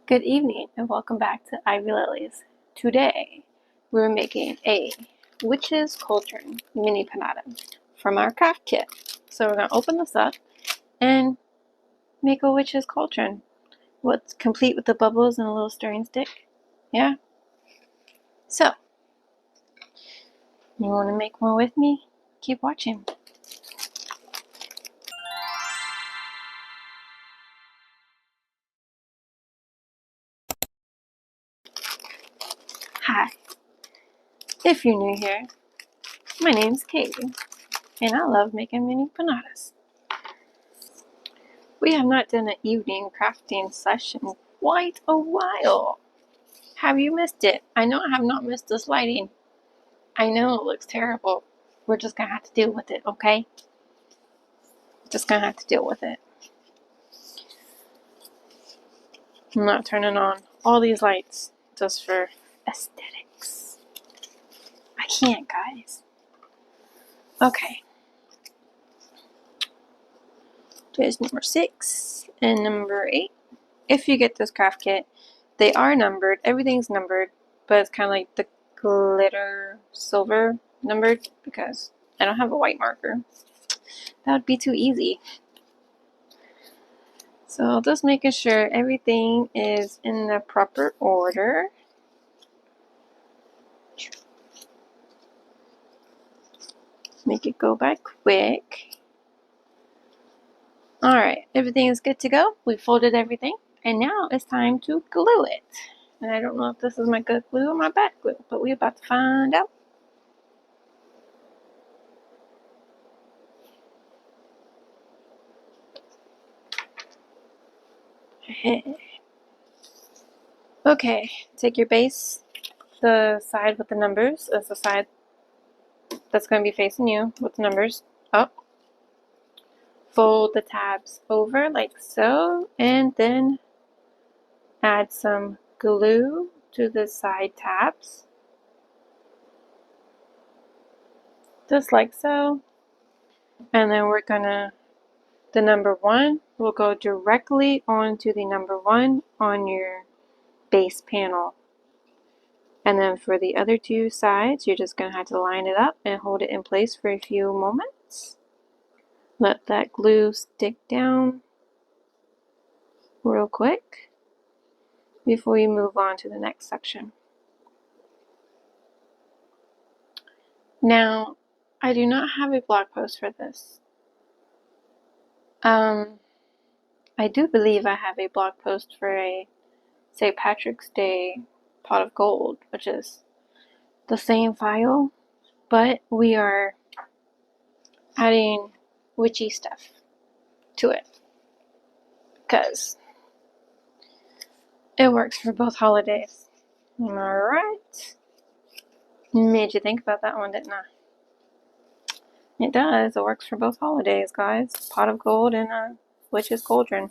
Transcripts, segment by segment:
Good evening and welcome back to Ivy Lillies. Today we're making a Witches Cauldron mini pinata from our craft kit. So we're going to open this up and make a Witches Cauldron. What's complete with the bubbles and a little stirring stick? Yeah? So, you want to make one with me? Keep watching. Hi. If you're new here, my name's Katie and I love making mini pinatas. We have not done an evening crafting session in quite a while. Have you missed it? I know I have not missed this lighting. I know it looks terrible. We're just gonna have to deal with it, okay? Just gonna have to deal with it. I'm not turning on all these lights just for aesthetics. I can't, guys. Okay. There's number 6 and number 8. If you get this craft kit, they are numbered. Everything's numbered, but it's kind of like the glitter silver numbered because I don't have a white marker. That would be too easy. So just making sure everything is in the proper order. Make it go by quick. Alright, everything is good to go. We folded everything. And now it's time to glue it. And I don't know if this is my good glue or my bad glue, but we're about to find out. Okay, take your base. The side with the numbers is the side that's going to be facing you with the numbers up. Fold the tabs over like so, and then add some glue to the side tabs. Just like so. And then we're gonna, the number 1 will go directly onto the number 1 on your base panel. And then for the other 2 sides, you're just gonna have to line it up and hold it in place for a few moments. Let that glue stick down real quick before you move on to the next section. Now, I do not have a blog post for this. I do believe I have a blog post for a St. Patrick's Day pot of gold, which is the same file, but we are adding witchy stuff to it because it works for both holidays. Alright. Made you think about that one, didn't I? It does. It works for both holidays, guys. Pot of gold and a Witch's Cauldron.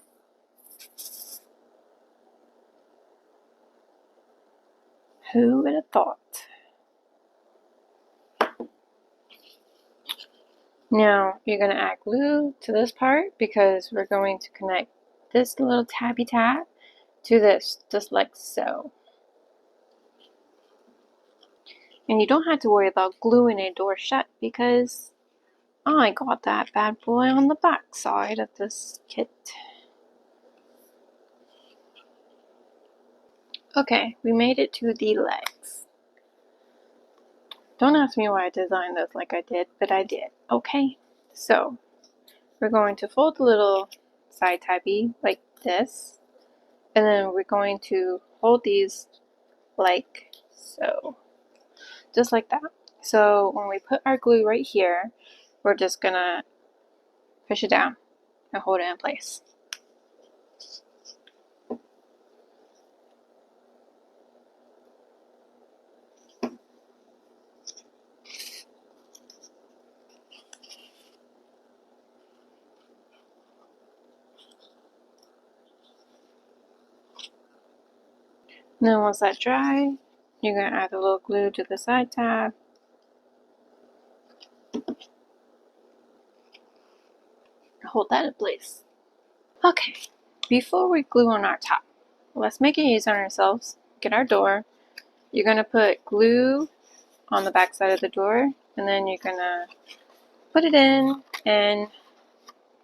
Who would have thought? Now, you're going to add glue to this part because we're going to connect this little tabby tab to this, just like so. And you don't have to worry about gluing a door shut because I got that bad boy on the back side of this kit. Okay, we made it to the legs. Don't ask me why I designed this like I did, but I did. Okay, so we're going to fold the little side tabby like this, and then we're going to hold these like so, just like that. So when we put our glue right here, we're just gonna push it down and hold it in place. And then once that's dry, you're going to add a little glue to the side tab. Hold that in place. Okay, before we glue on our top, let's make it easy on ourselves. Get our door. You're going to put glue on the back side of the door, and then you're going to put it in and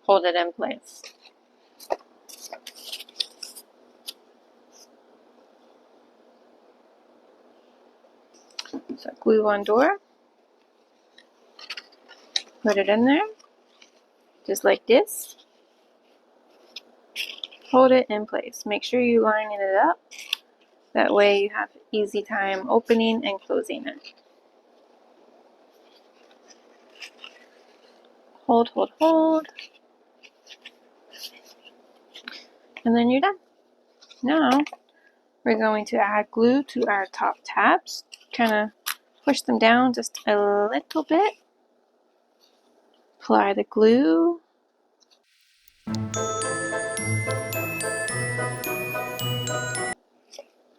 hold it in place. So glue on door, put it in there, just like this. Hold it in place. Make sure you line it up. That way you have easy time opening and closing it. Hold, hold, hold. And then you're done. Now we're going to add glue to our top tabs. Kind of push them down just a little bit. Apply the glue.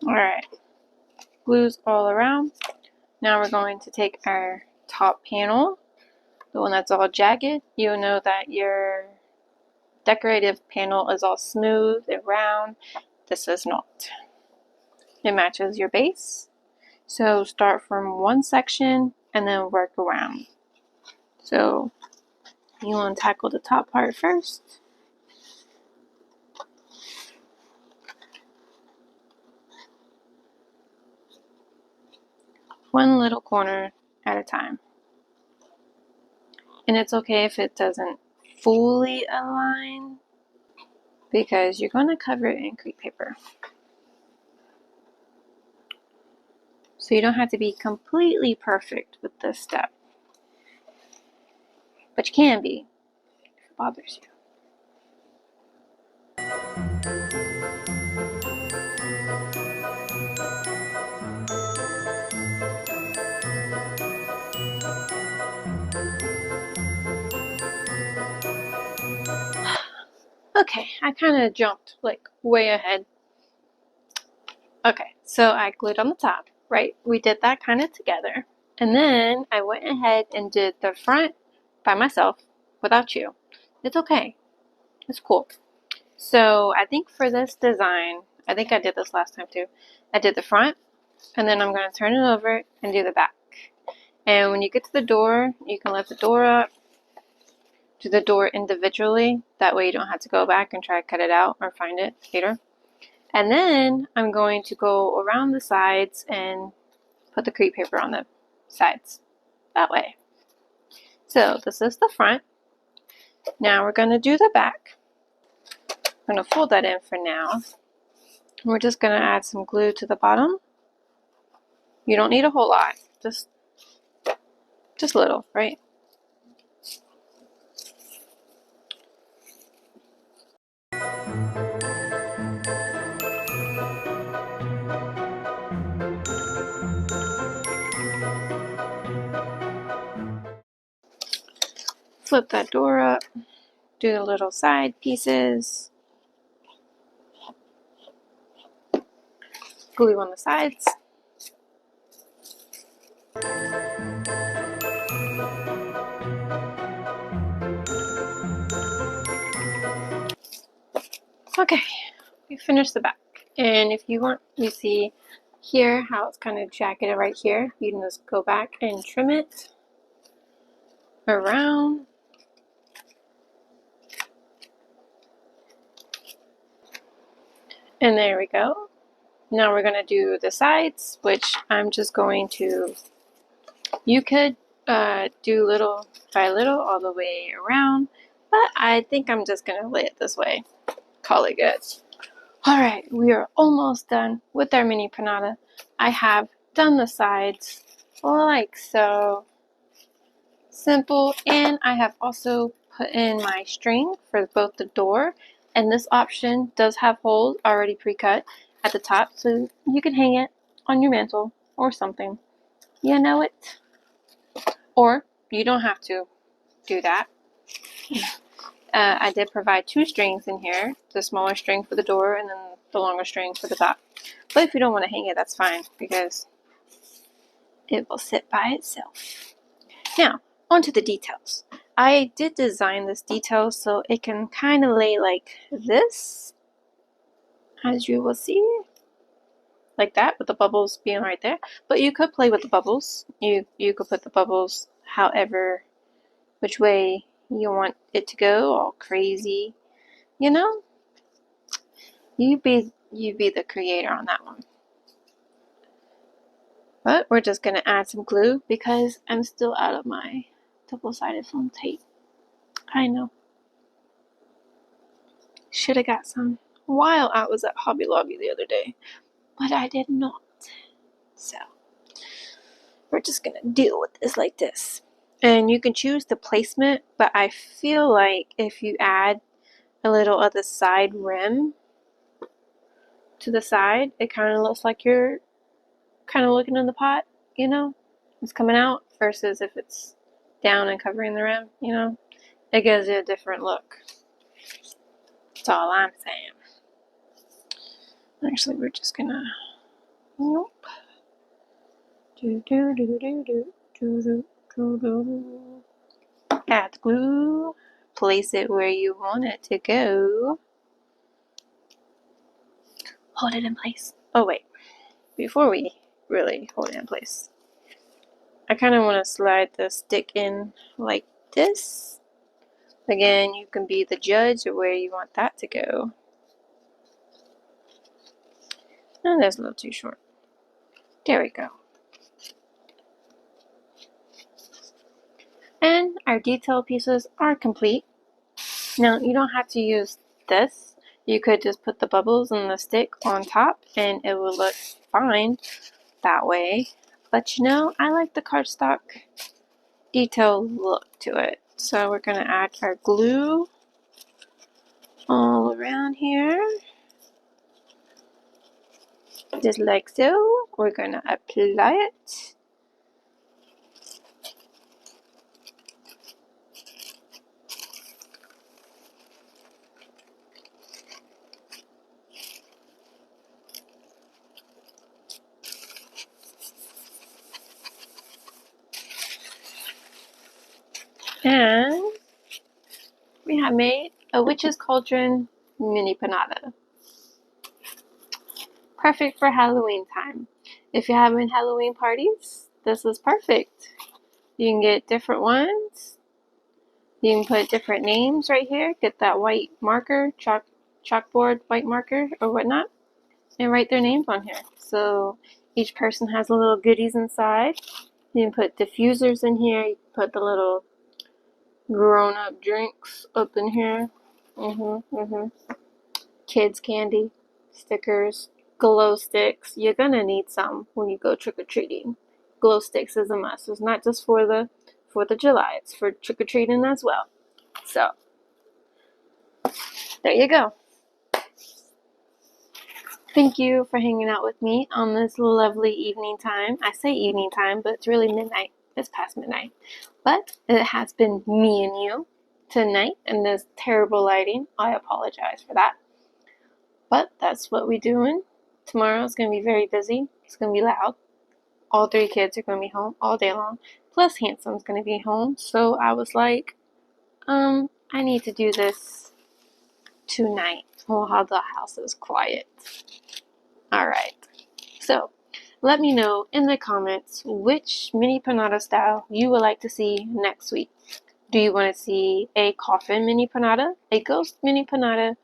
Alright, glue's all around. Now we're going to take our top panel, the one that's all jagged. You'll know that your decorative panel is all smooth and round. This is not. It matches your base. So start from one section and then work around. So you want to tackle the top part first. One little corner at a time. And it's okay if it doesn't fully align, because you're going to cover it in crepe paper. So you don't have to be completely perfect with this step. But you can be if it bothers you. Okay, I kind of jumped like way ahead. Okay, so I glued on the top, right? We did that kind of together. And then I went ahead and did the front by myself without you. It's okay. It's cool. So I think for this design, I think I did this last time too. I did the front, and then I'm going to turn it over and do the back. And when you get to the door, you can lift the door up, do the door individually. That way you don't have to go back and try to cut it out or find it later. And then I'm going to go around the sides and put the crepe paper on the sides. That way. So this is the front. Now we're going to do the back. I'm going to fold that in for now. We're just going to add some glue to the bottom. You don't need a whole lot. Just little, right? Flip that door up. Do the little side pieces. Glue on the sides. Okay, we finished the back. And if you want, you see here how it's kind of jacketed right here. You can just go back and trim it around. And there we go. Now we're going to do the sides, which I'm just going to, you could do little by little all the way around, but I think I'm just going to lay it this way. Call it good. Alright, we are almost done with our mini pinata. I have done the sides like so. Simple, and I have also put in my string for both the door, and this option does have holes already pre-cut at the top, so you can hang it on your mantle or something. You know it. Or you don't have to do that. I did provide two strings in here, the smaller string for the door and then the longer string for the top. But if you don't want to hang it, that's fine, because it will sit by itself. Now, onto the details. I did design this detail so it can kind of lay like this. as you will see, like that, with the bubbles being right there. But you could play with the bubbles. You could put the bubbles however, which way you want it to go, all crazy, you know? You be the creator on that one. But we're just gonna add some glue because I'm still out of my double-sided foam tape. I know. Should have got some while I was at Hobby Lobby the other day, but I did not. So we're just gonna deal with this like this. And you can choose the placement, but I feel like if you add a little of the side rim to the side, it kind of looks like you're kind of looking in the pot, you know? It's coming out versus if it's down and covering the rim, you know? It gives you a different look. That's all I'm saying. Actually, we're just gonna, nope. Add glue. Place it where you want it to go. Hold it in place. Oh wait, before we really hold it in place, I kind of want to slide the stick in like this. Again, you can be the judge of where you want that to go. And that's a little too short. There we go. And our detail pieces are complete. Now, you don't have to use this. You could just put the bubbles and the stick on top and it will look fine that way. But you know, I like the cardstock detail look to it. So we're going to add our glue all around here. Just like so. We're going to apply it. And we have made a Witches Cauldron mini pinata. Perfect for Halloween time. If you're having Halloween parties, this is perfect. You can get different ones. You can put different names right here. Get that white marker, chalkboard white marker or whatnot, and write their names on here. So each person has a little goodies inside. You can put diffusers in here. You can put the little grown-up drinks up in here. Kids candy, stickers, glow sticks. You're gonna need some when you go trick-or-treating. Glow sticks is a must. It's not just for the 4th of July. It's for trick-or-treating as well. So there you go. Thank you for hanging out with me on this lovely evening time. I say evening time, but it's really midnight. It's past midnight. But it has been me and you tonight in this terrible lighting. I apologize for that. But that's what we're doing. Tomorrow is going to be very busy. It's going to be loud. All 3 kids are going to be home all day long. Plus Handsome's going to be home. So I was like, I need to do this tonight while the house is quiet. Alright. So, let me know in the comments which mini pinata style you would like to see next week. Do you want to see a coffin mini pinata, a ghost mini pinata,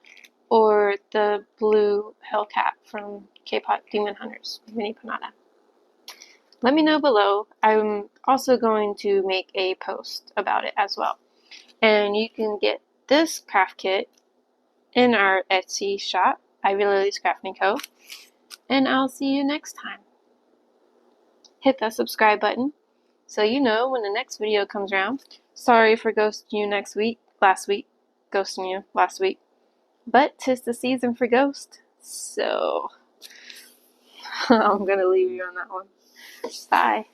or the blue Hellcat from K-Pop Demon Hunters mini pinata? Let me know below. I'm also going to make a post about it as well. And you can get this craft kit in our Etsy shop, Lillies Crafting Co. And I'll see you next time. Hit that subscribe button so you know when the next video comes around. Sorry for ghosting you ghosting you last week. But 'tis the season for ghost, so I'm gonna leave you on that one. Bye.